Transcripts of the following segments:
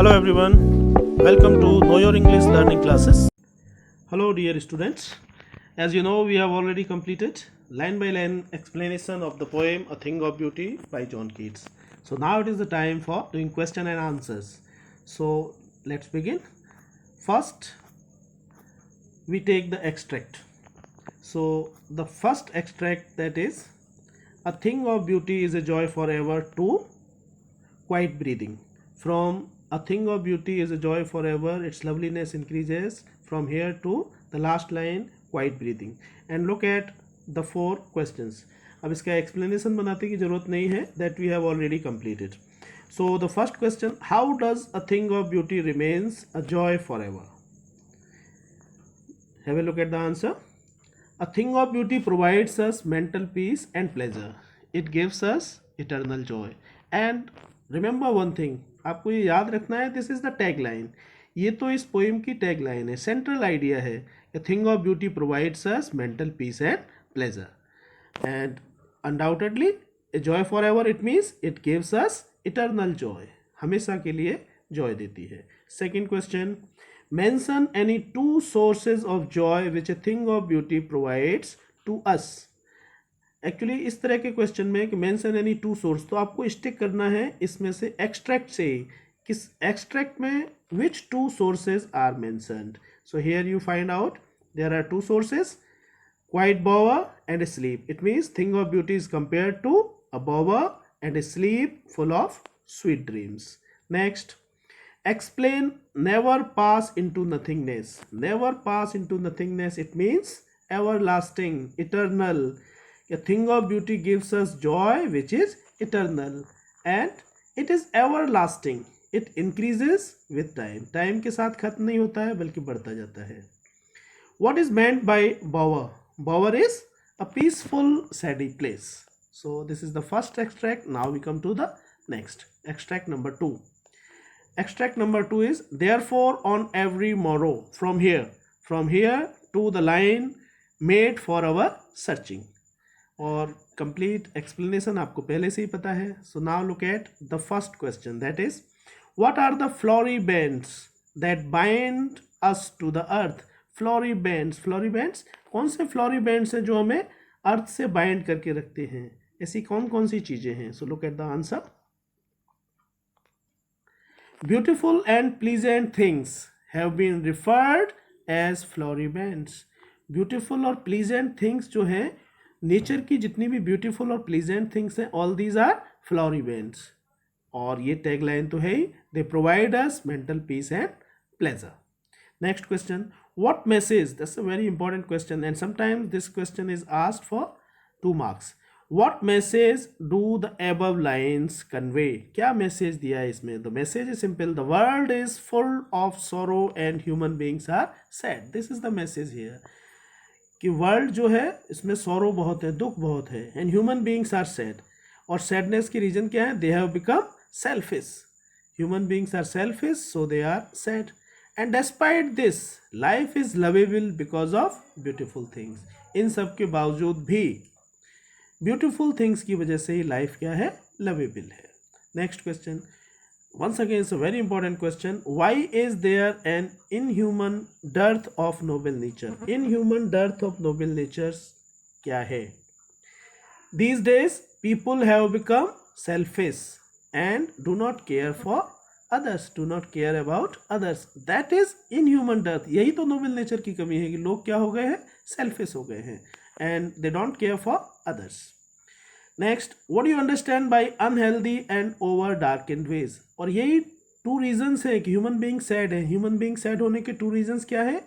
Hello everyone, welcome to Know Your English learning classes. Hello dear students, as you know we have already completed line by line explanation of the poem A Thing of Beauty by John Keats. So now it is the time for doing question and answers. So let's begin. First we take the extract. So the first extract, that is, a thing of beauty is a joy forever to quiet breathing. From a thing of beauty is a joy forever, its loveliness increases, from here to the last line, quiet breathing. And look at the four questions. अब इसका explanation बनाने की जरूरत नहीं है, that we have already completed. So the first question, how does a thing of beauty remains a joy forever? Have a look at the answer. A thing of beauty provides us mental peace and pleasure. It gives us eternal joy. And remember one thing, आपको ये याद रखना है, this is the tag line. ये तो इस poem की tag line है, सेंट्रल आइडिया है. A thing of beauty provides us mental peace and pleasure. And undoubtedly a joy for ever, it means it gives us eternal joy. हमेशा के लिए joy देती है. Second question, mention any two sources of joy which a thing of beauty provides to us. Actually इस तरह के question में कि मेंशन एनी टू सोर्स, तो आपको स्टिक करना है इसमें से एक्सट्रैक्ट से, किस एक्सट्रैक्ट में which two sources are mentioned. So here you find out there are two sources, quiet bower and sleep. It means thing of beauty is compared to a bower and a sleep full of sweet dreams. Next, explain never pass into nothingness. Never pass into nothingness, it means everlasting, eternal. A thing of beauty gives us joy which is eternal and it is everlasting. It increases with time. Time के साथ खत्म नहीं होता है बल्कि बढ़ता जाता है. What is meant by bower? Bower is a peaceful shady place. So this is the first extract. Now we come to the next extract number 2. Extract number 2 is, therefore on every morrow, from here to the line made for our searching. और complete explanation आपको पहले से ही पता है. So now look at the first question, that is, what are the flowery bands that bind us to the earth? Flowery bands कौन से flori bands हैं जो हमें अर्थ से बाइंड करके रखते हैं? ऐसी कौन कौन सी चीजें हैं? So look at the answer. Beautiful and pleasant things have been referred as flowery bands. Beautiful और प्लीजेंट थिंग्स जो हैं, नेचर की जितनी भी ब्यूटिफुल और प्लीजेंट थिंग्स हैं, all these are flowery bands. और ये टैग लाइन तो है ही, they provide us mental peace and pleasure. Next question, what message? That's a very important question and sometimes this question is asked for 2 marks. What message do the above lines convey? क्या message दिया है इसमें? The message is simple. The world is full of sorrow and human beings are sad. This is the message here. कि world जो है इसमें sorrow बहुत है, दुख बहुत है, and human beings are sad. और sadness की reason क्या है? They have become selfish. Human beings are selfish, so they are sad. And despite this, life is lovable because of beautiful things. इन सब के बावजूद भी beautiful things की वजह से ही life क्या है? Lovable है. Next question. Once again, it's a very important question. Why is there an inhuman dearth of noble nature? Inhuman dearth of noble natures क्या है? These days, people have become selfish and do not care for others, do not care about others. That is inhuman dearth. यही तो noble nature की कमी है कि लोग क्या हो गए हैं? Selfish हो गए हैं and they don't care for others. Next, what do you understand by unhealthy and over darkened ways? और यही 2 reasons है कि human being sad है. human being sad होने के 2 reasons क्या है?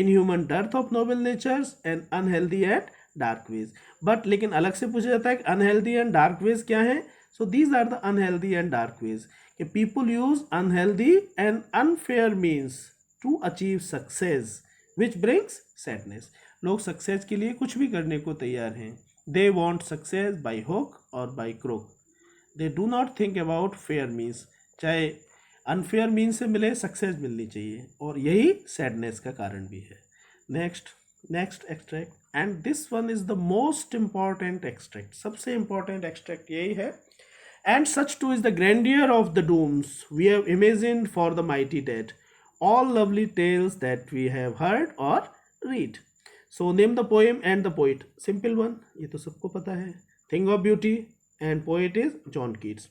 Inhuman dearth of noble natures and unhealthy and dark ways. But लेकिन अलग से पूछा जाता है कि unhealthy and dark ways क्या है? So these are the unhealthy and dark ways. कि people use unhealthy and unfair means to achieve success which brings sadness. लोग सक्सेस के लिए कुछ भी करने को तैयार हैं. They want success by hook or by crook. They do not think about fair means. चाहे unfair means से मिले, सक्सेस मिलनी चाहिए और यही sadness का कारण भी है. Next extract, and this one is the most important extract. सबसे important extract यही है. And such too is the grandeur of the dooms we have imagined for the mighty dead, all lovely tales that we have heard or read. So name the poem and the poet. Simple one, ये तो सबको पता है. Thing of beauty and poet is John Keats.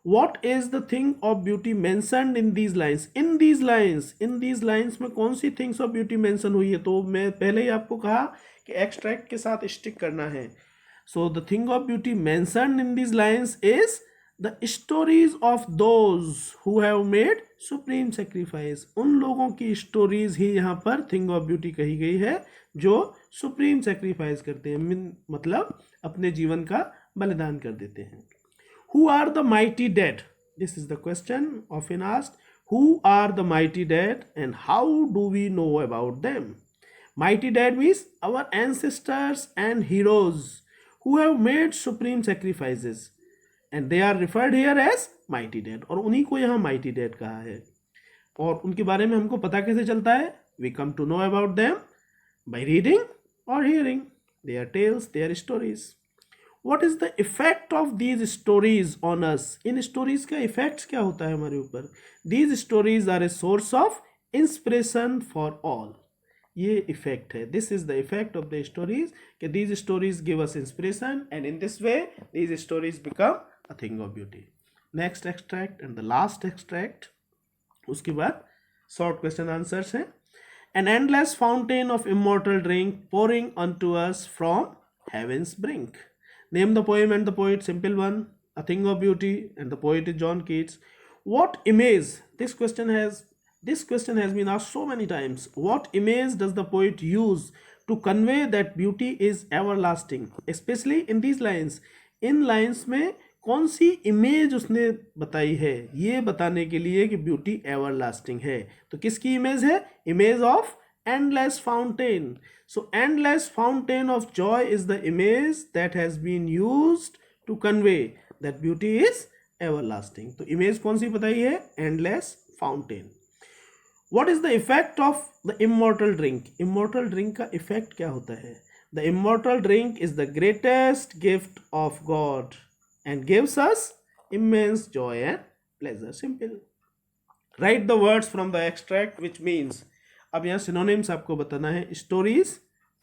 What is the thing of beauty mentioned in these lines? In these lines में कौन सी things of beauty mention हुई है? तो मैं पहले ही आपको कहा कि extract के साथ stick करना है. So the thing of beauty mentioned in these lines is the stories of those who have made supreme sacrifice. उन लोगों की स्टोरीज ही यहाँ पर थिंग ऑफ ब्यूटी कही गई है जो सुप्रीम सेक्रीफाइस करते हैं, मतलब अपने जीवन का बलिदान कर देते हैं. Who are the mighty dead? This is the question often asked. Who are the mighty dead and how do we know about them? Mighty dead means our ancestors and heroes who have made supreme sacrifices. And they are referred here as mighty dead. और उन्हीं को यहाँ mighty dead कहा है. और उनके बारे में हमको पता कैसे चलता है? We come to know about them by reading or hearing their tales, their stories. What is the effect of these stories on us? In stories का effects क्या होता है हमारे ऊपर? These stories are a source of inspiration for all. ये effect है. This is the effect of the stories, कि these stories give us inspiration and in this way these stories become a thing of beauty. Next extract and the last extract. उसके बाद short question answers हैं. An endless fountain of immortal drink pouring unto us from heaven's brink. Name the poem and the poet. Simple one. A thing of beauty and the poet is John Keats. What image? This question has been asked so many times. What image does the poet use to convey that beauty is everlasting? Especially in these lines. In lines में कौन सी image उसने बताई है ये बताने के लिए कि ब्यूटी एवरलास्टिंग है. तो किसकी इमेज है? Image of endless fountain. So endless fountain of joy is the image that has been used to convey that beauty is everlasting. तो इमेज कौन सी बताई है? Endless fountain. What is the effect of the immortal drink? Immortal drink का effect क्या होता है? The immortal drink is the greatest gift of God and gives us immense joy and pleasure. Simple. Write the words from the extract which means. अब यहाँ synonyms आपको बताना है. Stories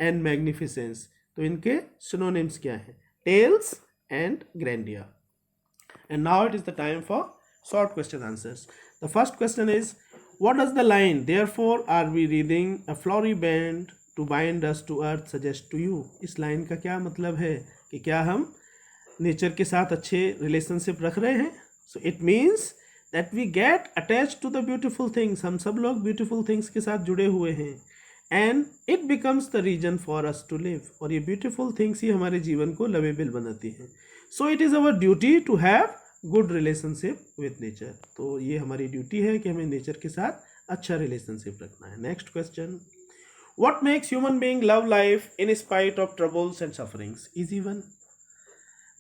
and magnificence. तो इनके synonyms क्या हैं? Tales and grandeur. And now it is the time for short question answers. The first question is, what does the line therefore are we reading a flowery band to bind us to earth suggest to you? इस line का क्या मतलब है कि क्या हम nature के साथ अच्छे रिलेशनशिप रख रहे हैं? So it means that we get attach to the beautiful things. हम सब लोग ब्यूटिफुल थिंग्स के साथ जुड़े हुए हैं and it becomes the reason for us to live. और ये ब्यूटिफुल थिंग्स ही हमारे जीवन को लवेबल बनाती हैं. So it is our duty to have good relationship with nature. तो ये हमारी ड्यूटी है कि हमें नेचर के साथ अच्छा रिलेशनशिप रखना है. Next question. What makes human being love life in spite of troubles and sufferings? Easy one.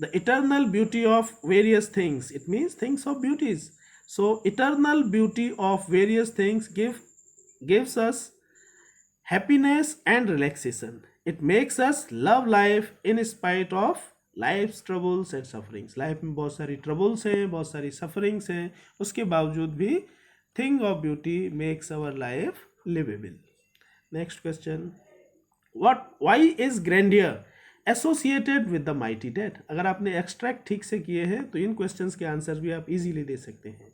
The eternal beauty of various things. It means things of beauties. So eternal beauty of various things gives us happiness and relaxation. It makes us love life in spite of life's troubles and sufferings. Life में बहुत सारी troubles हैं, बहुत सारी sufferings हैं, उसके बावजूद भी thing of beauty makes our life livable. Next question. Why is grandeur associated with the mighty dead? अगर आपने एक्सट्रैक्ट ठीक से किए हैं तो इन क्वेश्चंस के आंसर भी आप इजीली दे सकते हैं.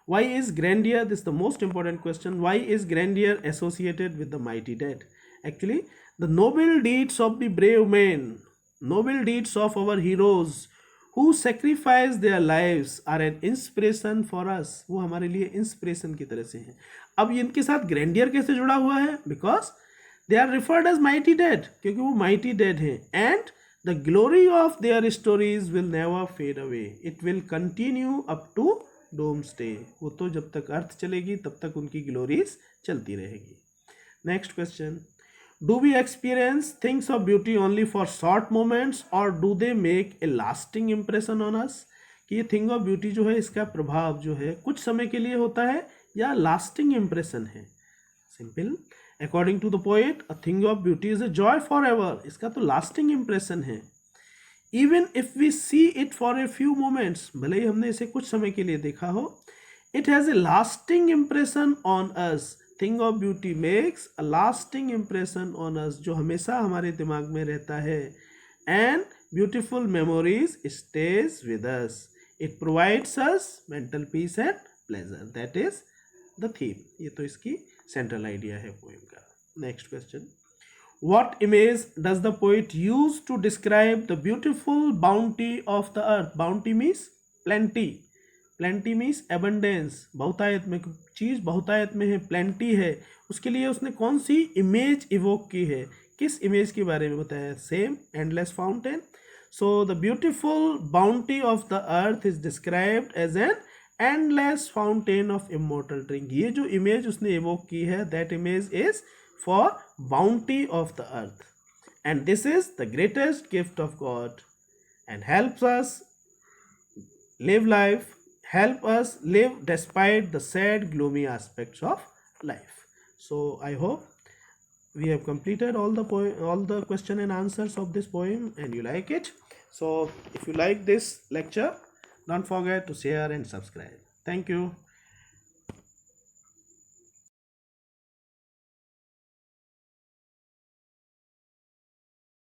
Why is grandeur? This the most important question. Why is grandeur associated with the mighty dead? Actually the noble deeds of the brave man, noble deeds of our heroes who sacrifice their lives are an inspiration for us. वो हमारे लिए inspiration की तरह से हैं. अब इनके साथ ग्रैंडियर कैसे जुड़ा हुआ है? Because they are referred as mighty dead, क्योंकि वो mighty dead हैं. and the glory of their stories will never fade away. It will continue up to doomsday. वो तो जब तक अर्थ चलेगी तब तक उनकी ग्लोरीज चलती रहेगी. Next question. Do we experience things of beauty only for short moments or do they make a lasting impression on us? कि ये थिंग ऑफ ब्यूटी जो है इसका प्रभाव जो है कुछ समय के लिए होता है या लास्टिंग इम्प्रेशन है? Simple. According to the poet, a thing of beauty is a joy forever. इसका तो lasting impression है. even if we see it for a few moments, भले ही हमने इसे कुछ समय के लिए देखा हो, it has a lasting impression on us. Thing of beauty makes a lasting impression on us, जो हमेशा हमारे दिमाग में रहता है. And beautiful memories stays with us. It provides us mental peace and pleasure. That is the theme. ये तो इसकी central idea है poem का. Next question. What image does the poet use to describe the beautiful bounty of the earth? Bounty means plenty. Plenty means abundance. बहुतायत में चीज़ बहुतायत में है, plenty है, उसके लिए उसने कौन सी इमेज इवोक की है? किस इमेज के बारे में बताया? Same endless fountain. So the beautiful bounty of the earth is described as an endless fountain of immortal drink. ये जो इमेज उसने इवोक की है, that image is for bounty of the earth, and this is the greatest gift of God and helps us live life, help us live despite the sad gloomy aspects of life. So I hope we have completed all the question and answers of this poem and you like it. So if you like this lecture, don't forget to share and subscribe. Thank you.